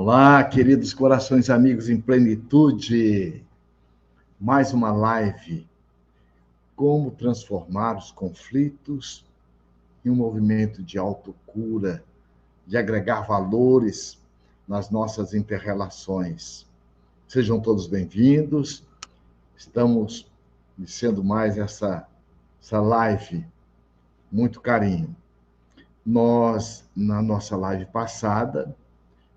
Olá, queridos corações amigos em plenitude. Mais uma live. Como transformar os conflitos em um movimento de autocura, de agregar valores nas nossas interrelações. Sejam todos bem-vindos. Estamos iniciando mais essa live. Muito carinho. Nós, na nossa live passada,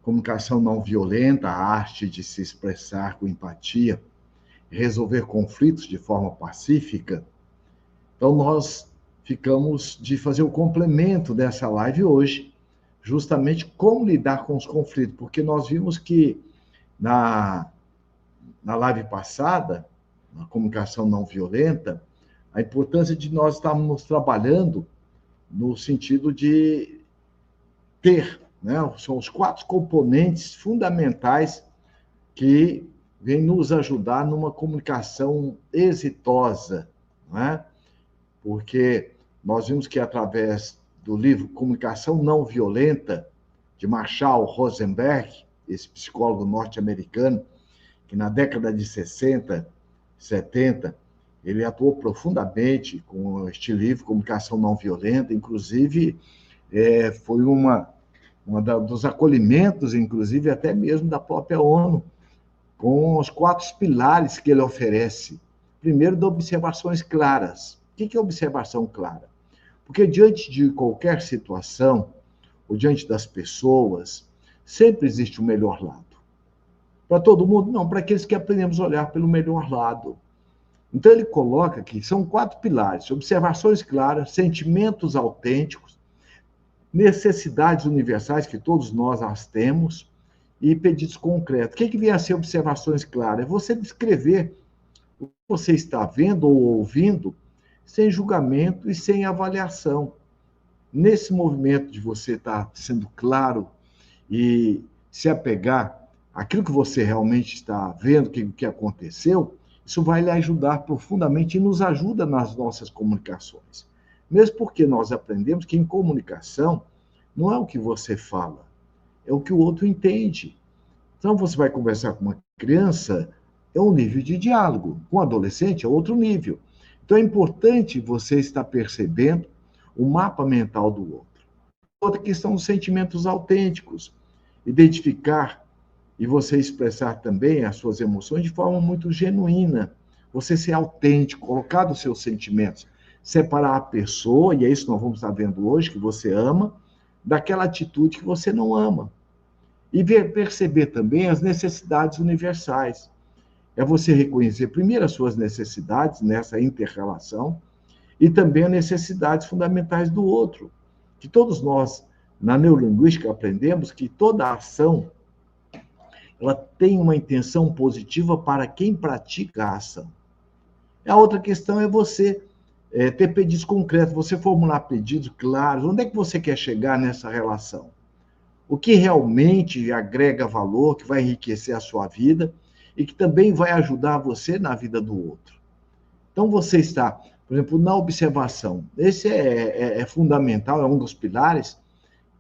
comunicação não violenta, a arte de se expressar com empatia, resolver conflitos de forma pacífica. Então, nós ficamos de fazer o complemento dessa live hoje, justamente como lidar com os conflitos, porque nós vimos que na live passada, na comunicação não violenta, a importância de nós estarmos trabalhando no sentido de ter, né? São os 4 componentes fundamentais que vêm nos ajudar numa comunicação exitosa, né? Porque nós vimos que através do livro Comunicação Não Violenta, de Marshall Rosenberg, esse psicólogo norte-americano, que na década de 60, 70, ele atuou profundamente com este livro, Comunicação Não Violenta, inclusive foi dos acolhimentos, inclusive até mesmo da própria ONU, com os 4 pilares que ele oferece. Primeiro, de observações claras. O que é observação clara? Porque diante de qualquer situação, ou diante das pessoas, sempre existe o melhor lado. Para todo mundo? Não, para aqueles que aprendemos a olhar pelo melhor lado. Então, ele coloca que são 4 pilares: observações claras, sentimentos autênticos, necessidades universais, que todos nós as temos, e pedidos concretos. O que vem a ser observações claras? É você descrever o que você está vendo ou ouvindo sem julgamento e sem avaliação. Nesse movimento de você estar sendo claro e se apegar àquilo que você realmente está vendo, que aconteceu, isso vai lhe ajudar profundamente e nos ajuda nas nossas comunicações. Mesmo porque nós aprendemos que em comunicação não é o que você fala, é o que o outro entende. Então, você vai conversar com uma criança, é um nível de diálogo. Com um adolescente, é outro nível. Então, é importante você estar percebendo o mapa mental do outro. Outra questão dos sentimentos autênticos. Identificar e você expressar também as suas emoções de forma muito genuína. Você ser autêntico, colocar os seus sentimentos. Separar a pessoa, e é isso que nós vamos estar vendo hoje, que você ama, daquela atitude que você não ama. E perceber também as necessidades universais. É você reconhecer primeiro as suas necessidades nessa inter-relação e também as necessidades fundamentais do outro. Que todos nós, na neurolinguística, aprendemos que toda ação ela tem uma intenção positiva para quem pratica a ação. A outra questão é você ter pedidos concretos, você formular pedidos claros. Onde é que você quer chegar nessa relação? O que realmente agrega valor, que vai enriquecer a sua vida e que também vai ajudar você na vida do outro. Então, você está, por exemplo, na observação. Esse é fundamental, é um dos pilares,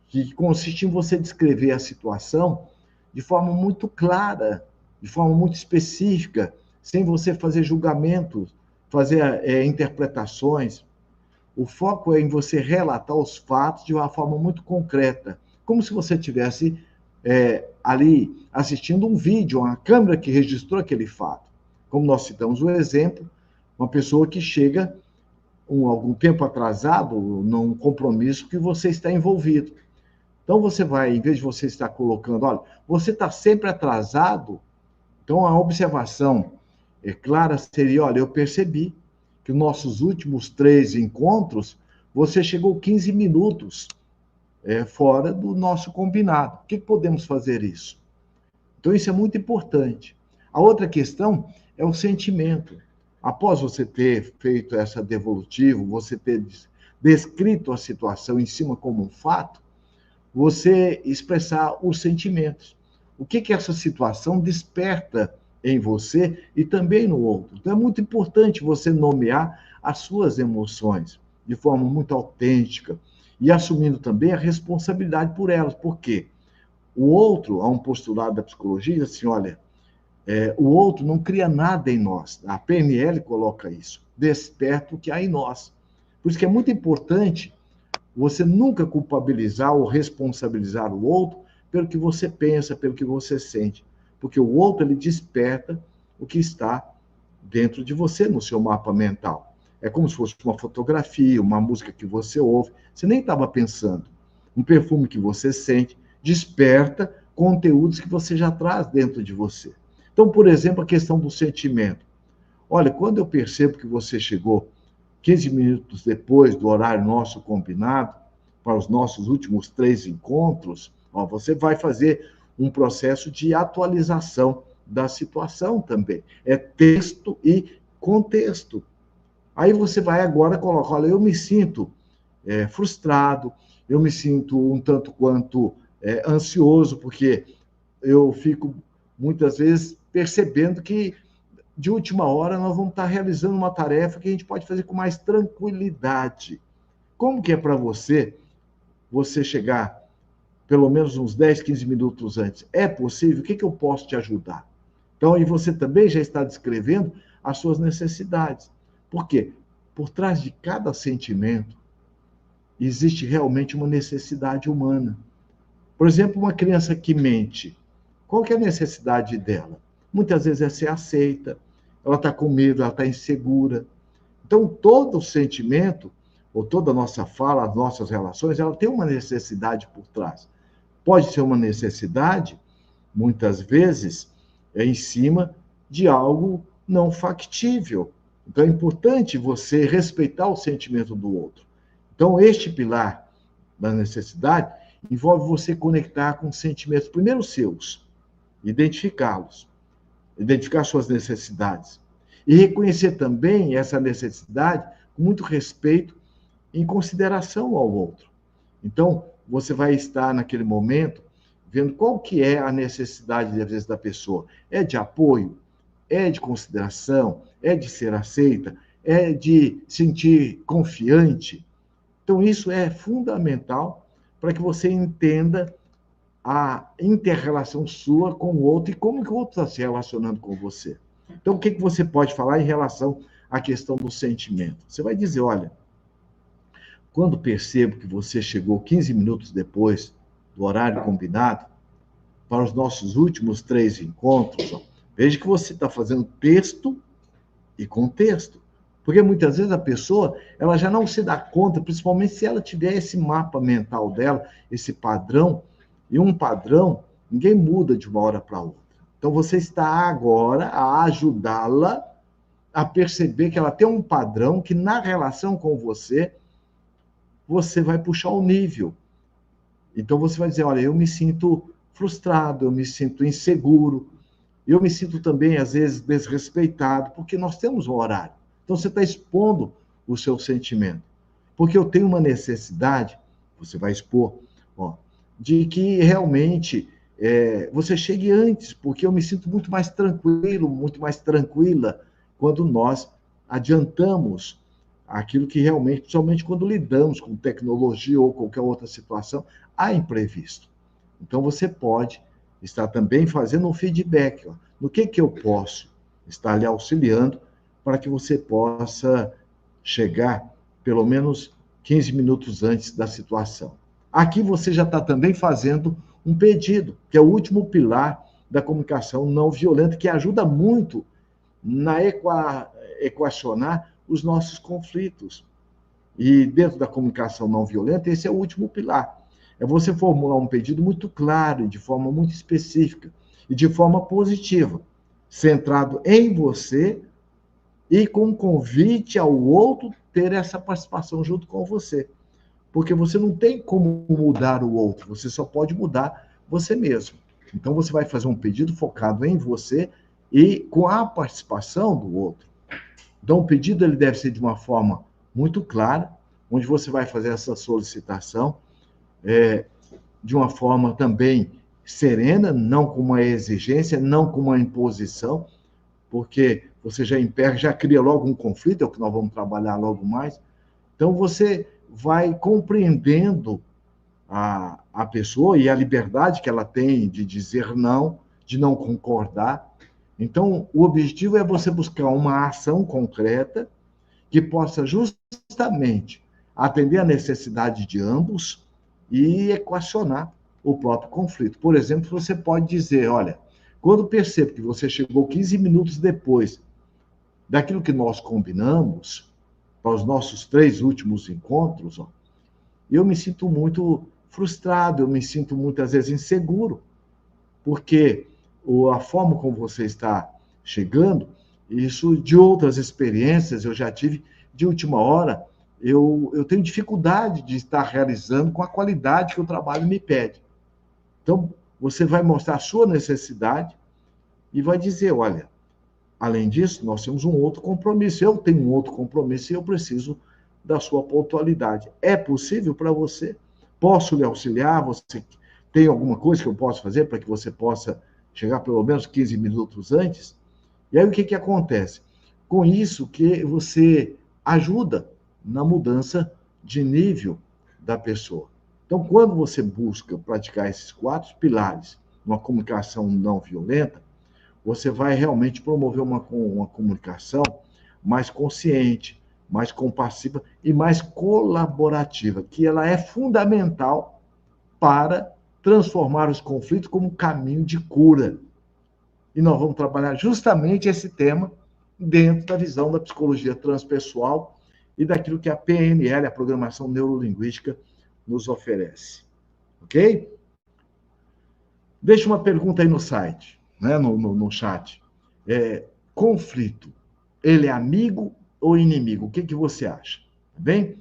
que consiste em você descrever a situação de forma muito clara, de forma muito específica, sem você fazer julgamentos, fazer interpretações. O foco é em você relatar os fatos de uma forma muito concreta, como se você estivesse ali assistindo um vídeo, uma câmera que registrou aquele fato. Como nós citamos o exemplo, uma pessoa que chega algum tempo atrasado num compromisso que você está envolvido. Então, você vai, em vez de você estar colocando, olha, você está sempre atrasado, então a observação clara seria, olha, eu percebi que nos nossos últimos 3 encontros, você chegou 15 minutos fora do nosso combinado. O que podemos fazer isso? Então, isso é muito importante. A outra questão é o sentimento. Após você ter feito essa devolutiva, você ter descrito a situação em cima como um fato, você expressar os sentimentos. O que essa situação desperta em você e também no outro. Então, é muito importante você nomear as suas emoções de forma muito autêntica e assumindo também a responsabilidade por elas. Por quê? O outro, há um postulado da psicologia, assim, olha, o outro não cria nada em nós. A PNL coloca isso. Desperta o que há em nós. Por isso que é muito importante você nunca culpabilizar ou responsabilizar o outro pelo que você pensa, pelo que você sente. Porque o outro, ele desperta o que está dentro de você, no seu mapa mental. É como se fosse uma fotografia, uma música que você ouve, você nem estava pensando. Um perfume que você sente, desperta conteúdos que você já traz dentro de você. Então, por exemplo, a questão do sentimento. Olha, quando eu percebo que você chegou 15 minutos depois do horário nosso combinado, para os nossos últimos 3 encontros, você vai fazer um processo de atualização da situação também. É texto e contexto. Aí você vai agora colocar, olha, eu me sinto frustrado, eu me sinto um tanto quanto ansioso, porque eu fico muitas vezes percebendo que de última hora nós vamos estar realizando uma tarefa que a gente pode fazer com mais tranquilidade. Como que é para você chegar pelo menos uns 10, 15 minutos antes? É possível? O que eu posso te ajudar? Então, e você também já está descrevendo as suas necessidades. Por quê? Por trás de cada sentimento existe realmente uma necessidade humana. Por exemplo, uma criança que mente, qual que é a necessidade dela? Muitas vezes é ser aceita, ela está com medo, ela está insegura. Então, todo o sentimento, ou toda a nossa fala, as nossas relações, ela tem uma necessidade por trás. Pode ser uma necessidade, muitas vezes, em cima de algo não factível. Então, é importante você respeitar o sentimento do outro. Então, este pilar da necessidade envolve você conectar com sentimentos, primeiro seus, identificá-los, identificar suas necessidades. E reconhecer também essa necessidade com muito respeito em consideração ao outro. Então, você vai estar naquele momento vendo qual que é a necessidade, às vezes, da pessoa. É de apoio? É de consideração? É de ser aceita? É de sentir confiante? Então, isso é fundamental para que você entenda a inter-relação sua com o outro e como que o outro está se relacionando com você. Então, o que você pode falar em relação à questão do sentimento? Você vai dizer, olha, quando percebo que você chegou 15 minutos depois do horário combinado, para os nossos últimos 3 encontros, veja que você está fazendo texto e contexto. Porque muitas vezes a pessoa, ela já não se dá conta, principalmente se ela tiver esse mapa mental dela, esse padrão, e um padrão, ninguém muda de uma hora para outra. Então você está agora a ajudá-la a perceber que ela tem um padrão que na relação com você vai puxar o nível. Então você vai dizer, olha, eu me sinto frustrado, eu me sinto inseguro, eu me sinto também, às vezes, desrespeitado, porque nós temos um horário. Então você está expondo o seu sentimento. Porque eu tenho uma necessidade, você vai expor, de que realmente você chegue antes, porque eu me sinto muito mais tranquilo, muito mais tranquila, quando nós adiantamos aquilo que realmente, principalmente quando lidamos com tecnologia ou qualquer outra situação, há imprevisto. Então, você pode estar também fazendo um feedback. No que eu posso estar lhe auxiliando para que você possa chegar pelo menos 15 minutos antes da situação. Aqui você já está também fazendo um pedido, que é o último pilar da comunicação não violenta, que ajuda muito na equacionar os nossos conflitos. E dentro da comunicação não violenta, esse é o último pilar. É você formular um pedido muito claro, de forma muito específica, e de forma positiva, centrado em você e com um convite ao outro ter essa participação junto com você. Porque você não tem como mudar o outro, você só pode mudar você mesmo. Então você vai fazer um pedido focado em você e com a participação do outro. Então o pedido ele deve ser de uma forma muito clara, onde você vai fazer essa solicitação de uma forma também serena, não com uma exigência, não com uma imposição, porque você já cria logo um conflito, é o que nós vamos trabalhar logo mais. Então, você vai compreendendo a pessoa e a liberdade que ela tem de dizer não, de não concordar. Então, o objetivo é você buscar uma ação concreta que possa justamente atender a necessidade de ambos e equacionar o próprio conflito. Por exemplo, você pode dizer, olha, quando percebo que você chegou 15 minutos depois daquilo que nós combinamos, para os nossos 3 últimos encontros, ó, eu me sinto muito frustrado, eu me sinto muitas vezes inseguro, porque a forma como você está chegando, isso de outras experiências eu já tive de última hora, eu tenho dificuldade de estar realizando com a qualidade que o trabalho me pede. Então, você vai mostrar a sua necessidade e vai dizer, olha, além disso, nós temos um outro compromisso, eu tenho um outro compromisso e eu preciso da sua pontualidade. É possível para você? Posso lhe auxiliar? Você tem alguma coisa que eu possa fazer para que você possa chegar pelo menos 15 minutos antes? E aí o que acontece? Com isso que você ajuda na mudança de nível da pessoa. Então, quando você busca praticar esses 4 pilares, uma comunicação não violenta, você vai realmente promover uma comunicação mais consciente, mais compassiva e mais colaborativa, que ela é fundamental para transformar os conflitos como um caminho de cura. E nós vamos trabalhar justamente esse tema dentro da visão da psicologia transpessoal e daquilo que a PNL, a Programação Neurolinguística, nos oferece. Ok? Deixa uma pergunta aí no site, né, no chat. Conflito, ele é amigo ou inimigo? O que você acha? Tá bem?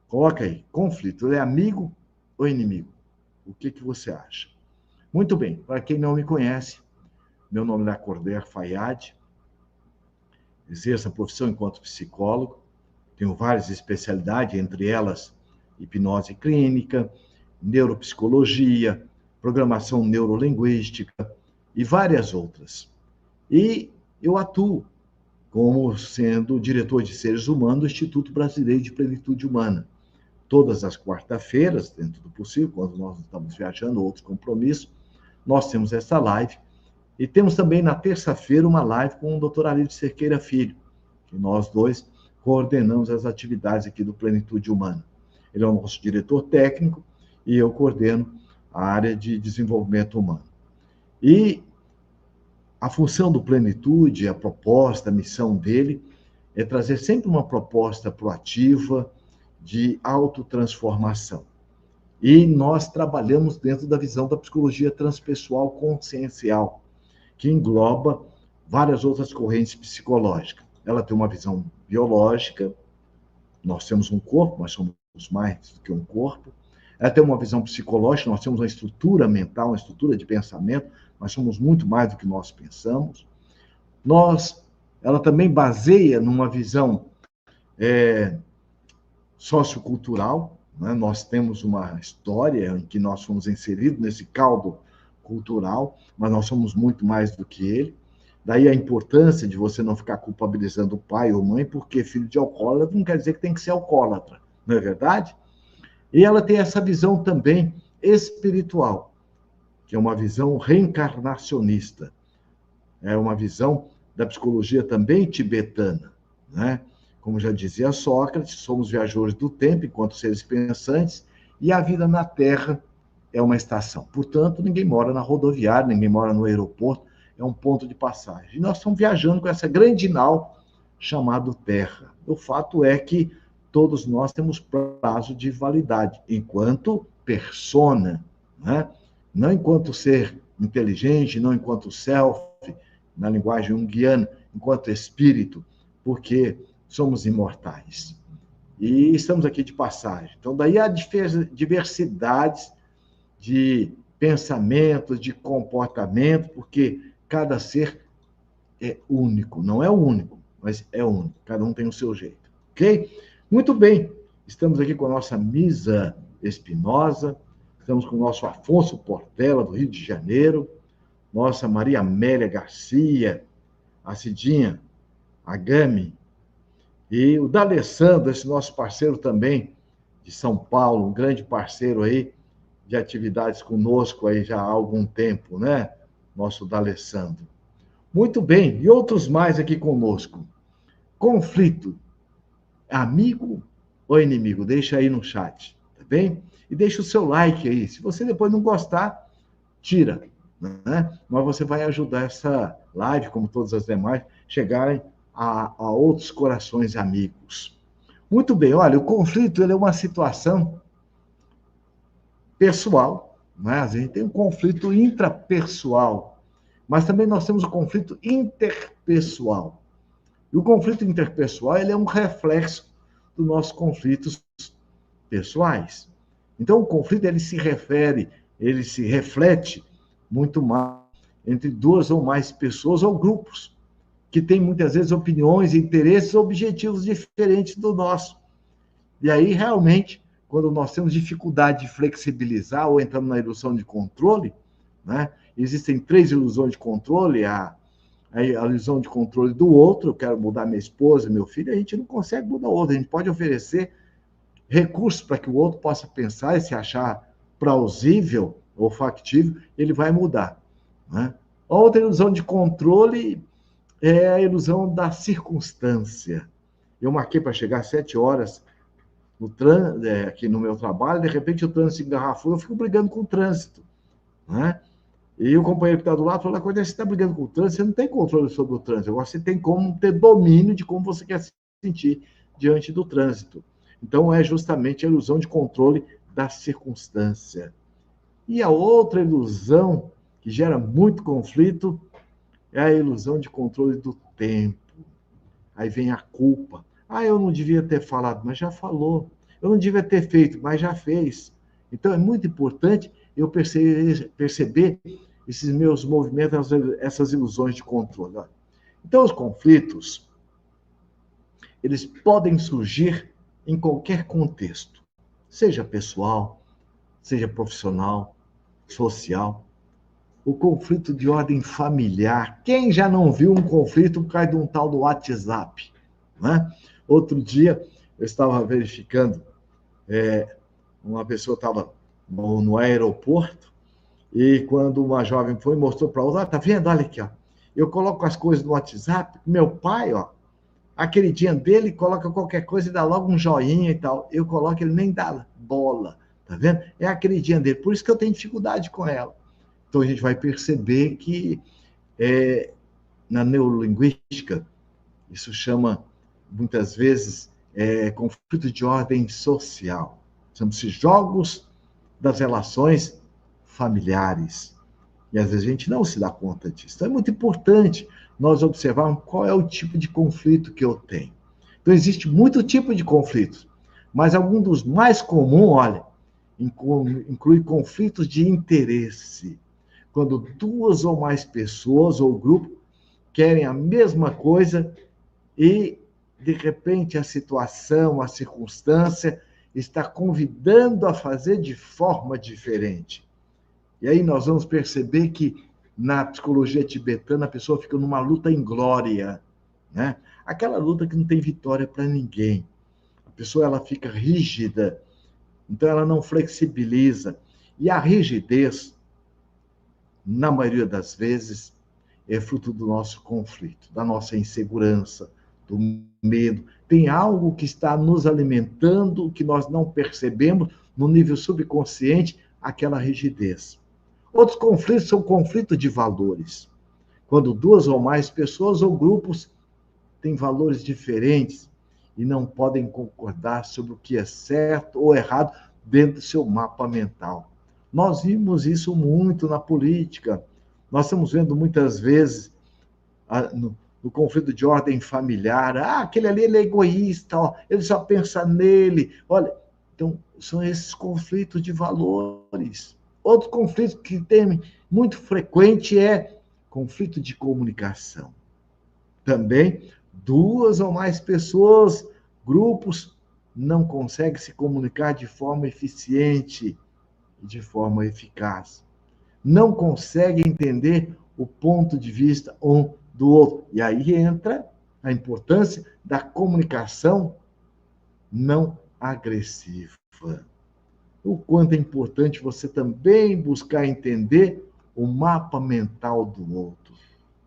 Coloca aí, conflito, ele é amigo ou inimigo? O que você acha? Muito bem, para quem não me conhece, meu nome é Lacordaire Fayad, exerço a profissão enquanto psicólogo, tenho várias especialidades, entre elas hipnose clínica, neuropsicologia, programação neurolinguística e várias outras. E eu atuo como sendo diretor de seres humanos do Instituto Brasileiro de Plenitude Humana. Todas as quarta-feiras, dentro do possível, quando nós estamos viajando, outros compromissos, nós temos essa live. E temos também na terça-feira uma live com o Dr. Alídio Cerqueira Filho, que nós dois coordenamos as atividades aqui do Plenitude Humana. Ele é o nosso diretor técnico e eu coordeno a área de desenvolvimento humano. E a função do Plenitude, a proposta, a missão dele é trazer sempre uma proposta proativa de autotransformação. E nós trabalhamos dentro da visão da psicologia transpessoal consciencial, que engloba várias outras correntes psicológicas. Ela tem uma visão biológica, nós temos um corpo, mas somos mais do que um corpo. Ela tem uma visão psicológica, nós temos uma estrutura mental, uma estrutura de pensamento, mas somos muito mais do que nós pensamos. Ela também baseia numa visão sociocultural, né? Nós temos uma história em que nós fomos inseridos nesse caldo cultural, mas nós somos muito mais do que ele. Daí a importância de você não ficar culpabilizando o pai ou mãe, porque filho de alcoólatra não quer dizer que tem que ser alcoólatra, não é verdade? E ela tem essa visão também espiritual, que é uma visão reencarnacionista. É uma visão da psicologia também tibetana, né? Como já dizia Sócrates, somos viajores do tempo enquanto seres pensantes, e a vida na Terra é uma estação. Portanto, ninguém mora na rodoviária, ninguém mora no aeroporto, é um ponto de passagem. E nós estamos viajando com essa grande nau chamada Terra. O fato é que todos nós temos prazo de validade, enquanto persona, né? Não enquanto ser inteligente, não enquanto self, na linguagem junguiana, enquanto espírito, porque somos imortais. E estamos aqui de passagem. Então, daí há diversidades de pensamento, de comportamento, porque cada ser é único. Não é o único, mas é único. Cada um tem o seu jeito. Ok? Muito bem. Estamos aqui com a nossa Misa Espinosa, estamos com o nosso Afonso Portela, do Rio de Janeiro, nossa Maria Amélia Garcia, a Cidinha, a Gami, e o D'Alessandro, esse nosso parceiro também, de São Paulo, um grande parceiro aí, de atividades conosco aí já há algum tempo, né? Nosso D'Alessandro. Muito bem, e outros mais aqui conosco. Conflito, amigo ou inimigo? Deixa aí no chat, tá bem? E deixa o seu like aí. Se você depois não gostar, tira, né? Mas você vai ajudar essa live, como todas as demais, chegarem a outros corações amigos. Muito bem, olha, o conflito ele é uma situação pessoal, né? A gente tem um conflito intrapessoal, mas também nós temos o conflito interpessoal. E o conflito interpessoal ele é um reflexo dos nossos conflitos pessoais. Então, o conflito ele se reflete muito mais entre duas ou mais pessoas ou grupos que têm muitas vezes opiniões, interesses, objetivos diferentes do nosso. E aí, realmente, quando nós temos dificuldade de flexibilizar ou entramos na ilusão de controle, né? Existem 3 ilusões de controle, a ilusão de controle do outro, eu quero mudar minha esposa, meu filho, a gente não consegue mudar o outro, a gente pode oferecer recursos para que o outro possa pensar e se achar plausível ou factível, ele vai mudar. Né? Outra ilusão de controle é a ilusão da circunstância. Eu marquei para chegar às 7 horas aqui no meu trabalho, de repente o trânsito engarrafou, eu fico brigando com o trânsito. Né? E o companheiro que está do lado falou: quando você está brigando com o trânsito, você não tem controle sobre o trânsito, agora você tem como ter domínio de como você quer se sentir diante do trânsito. Então, é justamente a ilusão de controle da circunstância. E a outra ilusão que gera muito conflito é a ilusão de controle do tempo. Aí vem a culpa. Ah, eu não devia ter falado, mas já falou. Eu não devia ter feito, mas já fez. Então, é muito importante eu perceber esses meus movimentos, essas ilusões de controle. Então, os conflitos, eles podem surgir em qualquer contexto, seja pessoal, seja profissional, social. O conflito de ordem familiar. Quem já não viu um conflito por causa de um tal do WhatsApp? Né? Outro dia, eu estava verificando, uma pessoa estava no aeroporto, e quando uma jovem foi e mostrou para outra: tá vendo? Olha aqui, ó. Eu coloco as coisas no WhatsApp, meu pai, ó, a queridinha dele coloca qualquer coisa e dá logo um joinha e tal. Eu coloco, ele nem dá bola, tá vendo? É a queridinha dele, por isso que eu tenho dificuldade com ela. Então a gente vai perceber que na neurolinguística, isso chama, muitas vezes, conflito de ordem social. Chama-se jogos das relações familiares. E às vezes a gente não se dá conta disso. Então é muito importante nós observarmos qual é o tipo de conflito que eu tenho. Então existe muito tipo de conflitos, mas algum dos mais comuns, olha, inclui conflitos de interesse. Quando duas ou mais pessoas ou grupo querem a mesma coisa e, de repente, a situação, a circunstância está convidando a fazer de forma diferente. E aí nós vamos perceber que na psicologia tibetana a pessoa fica numa luta inglória, né? Aquela luta que não tem vitória para ninguém. A pessoa ela fica rígida, então ela não flexibiliza. E a rigidez, na maioria das vezes, é fruto do nosso conflito, da nossa insegurança, do medo. Tem algo que está nos alimentando, que nós não percebemos no nível subconsciente, aquela rigidez. Outros conflitos são conflitos de valores. Quando duas ou mais pessoas ou grupos têm valores diferentes e não podem concordar sobre o que é certo ou errado dentro do seu mapa mental. Nós vimos isso muito na política. Nós estamos vendo muitas vezes no conflito de ordem familiar. Ah, aquele ali ele é egoísta, ó, ele só pensa nele. Olha, então são esses conflitos de valores. Outro conflito que tem muito frequente é conflito de comunicação. Também, duas ou mais pessoas, grupos, não conseguem se comunicar de forma eficiente e de forma eficaz. Não conseguem entender o ponto de vista um do outro. E aí entra a importância da comunicação não agressiva. o quanto é importante você também buscar entender o mapa mental do outro.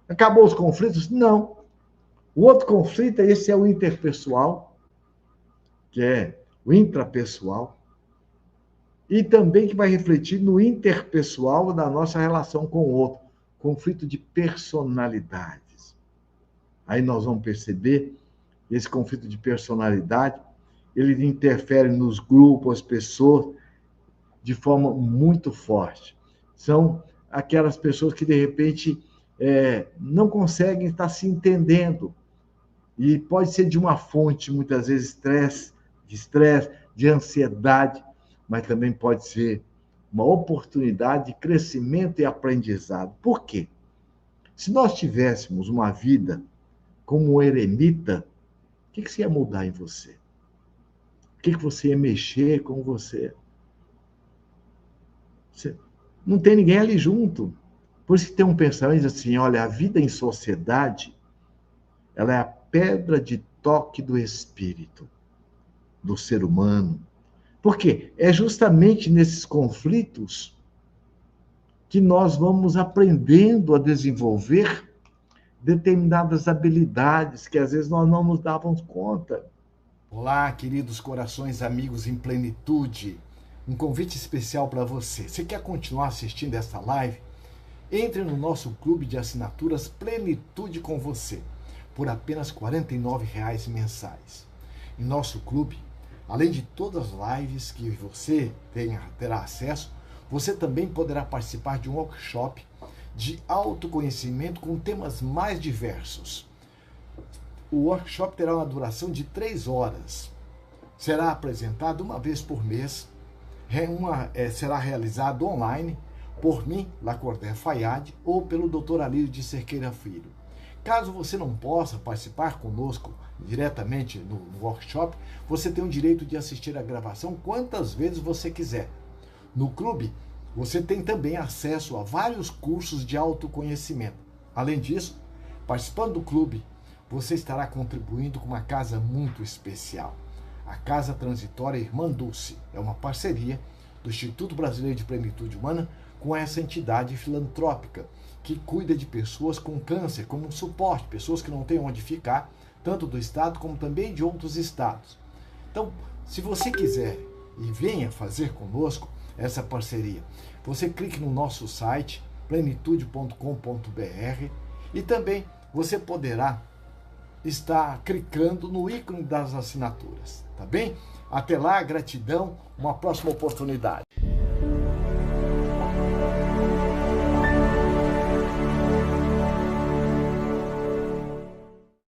Acabou os conflitos? Não. O outro conflito, esse é o interpessoal, que é o intrapessoal, e também que vai refletir no interpessoal da nossa relação com o outro. Conflito de personalidades. Aí nós vamos perceber esse conflito de personalidade, ele interfere nos grupos, as pessoas, de forma muito forte. São aquelas pessoas que, de repente, não conseguem estar se entendendo. E pode ser de uma fonte, muitas vezes, estresse, de ansiedade, mas também pode ser uma oportunidade de crescimento e aprendizado. Por quê? Se nós tivéssemos uma vida como um eremita, o que você ia mudar em você? O que você ia mexer com você? Não tem ninguém ali junto. Por isso que tem um pensamento assim, olha, a vida em sociedade, ela é a pedra de toque do espírito, do ser humano. Por quê? É justamente nesses conflitos que nós vamos aprendendo a desenvolver determinadas habilidades que às vezes nós não nos dávamos conta. Olá, queridos corações, amigos em plenitude. Um convite especial para você. Você quer continuar assistindo esta live? Entre no nosso clube de assinaturas Plenitude com Você, por apenas R$ 49,00 mensais. Em nosso clube, além de todas as lives que você terá acesso, você também poderá participar de um workshop de autoconhecimento com temas mais diversos. O workshop terá uma duração de 3 horas. Será apresentado uma vez por mês. Será realizado online por mim, Lacordaire Fayad, ou pelo Dr. Alírio de Cerqueira Filho. Caso você não possa participar conosco diretamente no workshop, você tem o direito de assistir a gravação quantas vezes você quiser. No clube, você tem também acesso a vários cursos de autoconhecimento. Além disso, participando do clube, você estará contribuindo com uma casa muito especial. A Casa Transitória Irmã Dulce é uma parceria do Instituto Brasileiro de Plenitude Humana com essa entidade filantrópica que cuida de pessoas com câncer, como um suporte, pessoas que não têm onde ficar, tanto do estado como também de outros estados. Então, se você quiser e venha fazer conosco essa parceria, você clique no nosso site plenitude.com.br e também você poderá estar clicando no ícone das assinaturas, tá bem? Até lá, gratidão, uma próxima oportunidade.